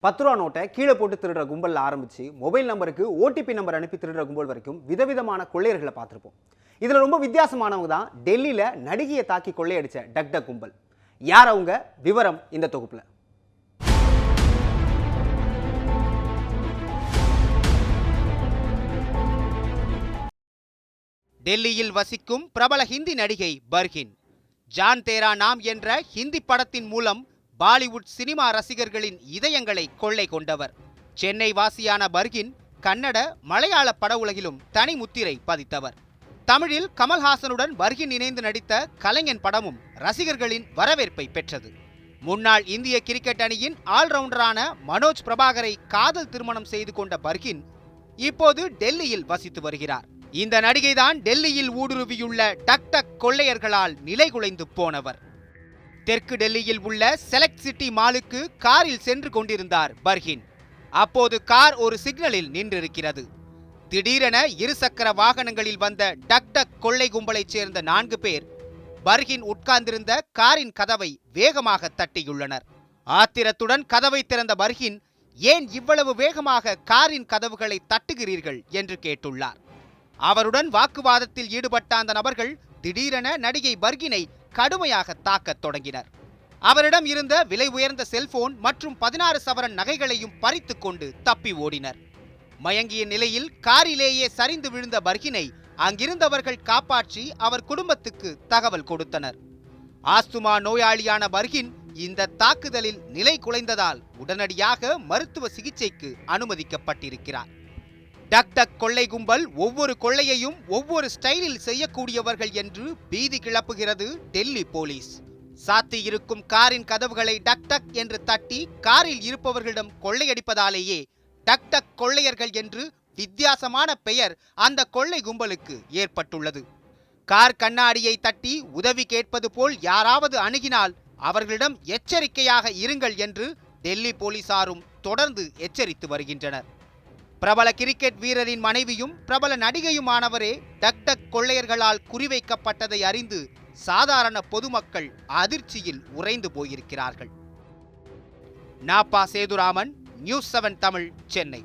10 ரூபா நோட்டை கீழே போட்டு திருடுற கும்பலில் ஆரம்பிச்சு மொபைல் நம்பருக்கு ஓடிபி நம்பர் அனுப்பி திருடுற கும்பல் வரைக்கும் விதவிதமான கொள்ளையர்களை பார்த்துருப்போம். இதில் ரொம்ப வித்தியாசமானவங்க தான் டெல்லியில் நடிகையை தாக்கி கொள்ளையடிச்ச டக் கும்பல். யார் அவங்க? விவரம் இந்த தொகுப்புல. டெல்லியில் வசிக்கும் பிரபல ஹிந்தி நடிகை பர்ஹின். ஜான் தேரா நாம் என்ற ஹிந்தி படத்தின் மூலம் பாலிவுட் சினிமா ரசிகர்களின் இதயங்களை கொள்ளை கொண்டவர். சென்னை வாசியான பர்ஹின் கன்னட, மலையாள பட உலகிலும் தனி முத்திரை பதித்தவர். தமிழில் கமல்ஹாசனுடன் பர்ஹின் இணைந்து நடித்த கலைஞன் படமும் ரசிகர்களின் வரவேற்பை பெற்றது. முன்னாள் இந்திய கிரிக்கெட் அணியின் ஆல்ரவுண்டரான மனோஜ் பிரபாகரை காதல் திருமணம் செய்து கொண்ட பர்ஹின் இப்போது டெல்லியில் வசித்து வருகிறார். இந்த நடிகைதான் டெல்லியில் ஊடுருவியுள்ள டக் கொள்ளையர்களால் நிலைகுலைந்து போனவர். தெற்கு டெல்லியில் உள்ள செலக்ட் சிட்டி மாலுக்கு காரில் சென்று கொண்டிருந்தார் பர்ஹின். அப்போது கார் ஒரு சிக்னலில் நின்றிருக்கிறது. திடீரென இருசக்கர வாகனங்களில் வந்த டக் கொள்ளை கும்பலைச் சேர்ந்த 4 பேர் பர்ஹின் உட்கார்ந்திருந்த காரின் கதவை வேகமாக தட்டியுள்ளனர். ஆத்திரத்துடன் கதவை திறந்த பர்ஹின், ஏன் இவ்வளவு வேகமாக காரின் கதவுகளை தட்டுகிறீர்கள் என்று கேட்டுள்ளார். அவருடன் வாக்குவாதத்தில் ஈடுபட்ட அந்த நபர்கள் திடீரென நடிகை பர்ஹினை கடுமையாக தாக்கத் தொடங்கினர். அவரிடம் இருந்த விலை உயர்ந்த செல்போன் மற்றும் 16 சவரன் நகைகளையும் பறித்து கொண்டு தப்பி ஓடினர். மயங்கிய நிலையில் காரிலேயே சரிந்து விழுந்த பர்ஹினை அங்கிருந்தவர்கள் காப்பாற்றி அவர் குடும்பத்துக்கு தகவல் கொடுத்தனர். ஆஸ்துமா நோயாளியான பர்ஹின் இந்த தாக்குதலில் நிலை குலைந்ததால் உடனடியாக மருத்துவ சிகிச்சைக்கு அனுமதிக்கப்பட்டிருக்கிறார். டக் கொள்ளை கும்பல் ஒவ்வொரு கொள்ளையையும் ஒவ்வொரு ஸ்டைலில் செய்யக்கூடியவர்கள் என்று பீதி கிளப்புகிறது டெல்லி போலீஸ். சாத்தி இருக்கும் காரின் கதவுகளை டக் என்று தட்டி காரில் இருப்பவர்களிடம் கொள்ளையடிப்பதாலேயே டக் கொள்ளையர்கள் என்று வித்தியாசமான பெயர் அந்த கொள்ளை கும்பலுக்கு ஏற்பட்டுள்ளது. கார் கண்ணாடியை தட்டி உதவி கேட்பது போல் யாராவது அணுகினால் அவர்களிடம் எச்சரிக்கையாக இருங்கள் என்று டெல்லி போலீசாரும் தொடர்ந்து எச்சரித்து வருகின்றனர். பிரபல கிரிக்கெட் வீரரின் மனைவியும் பிரபல நடிகையுமானவரே டக் கொள்ளையர்களால் குறிவைக்கப்பட்டதை அறிந்து சாதாரண பொதுமக்கள் அதிர்ச்சியில் உறைந்து போயிருக்கிறார்கள். நாப்பா சேதுராமன், நியூஸ் 7 தமிழ், சென்னை.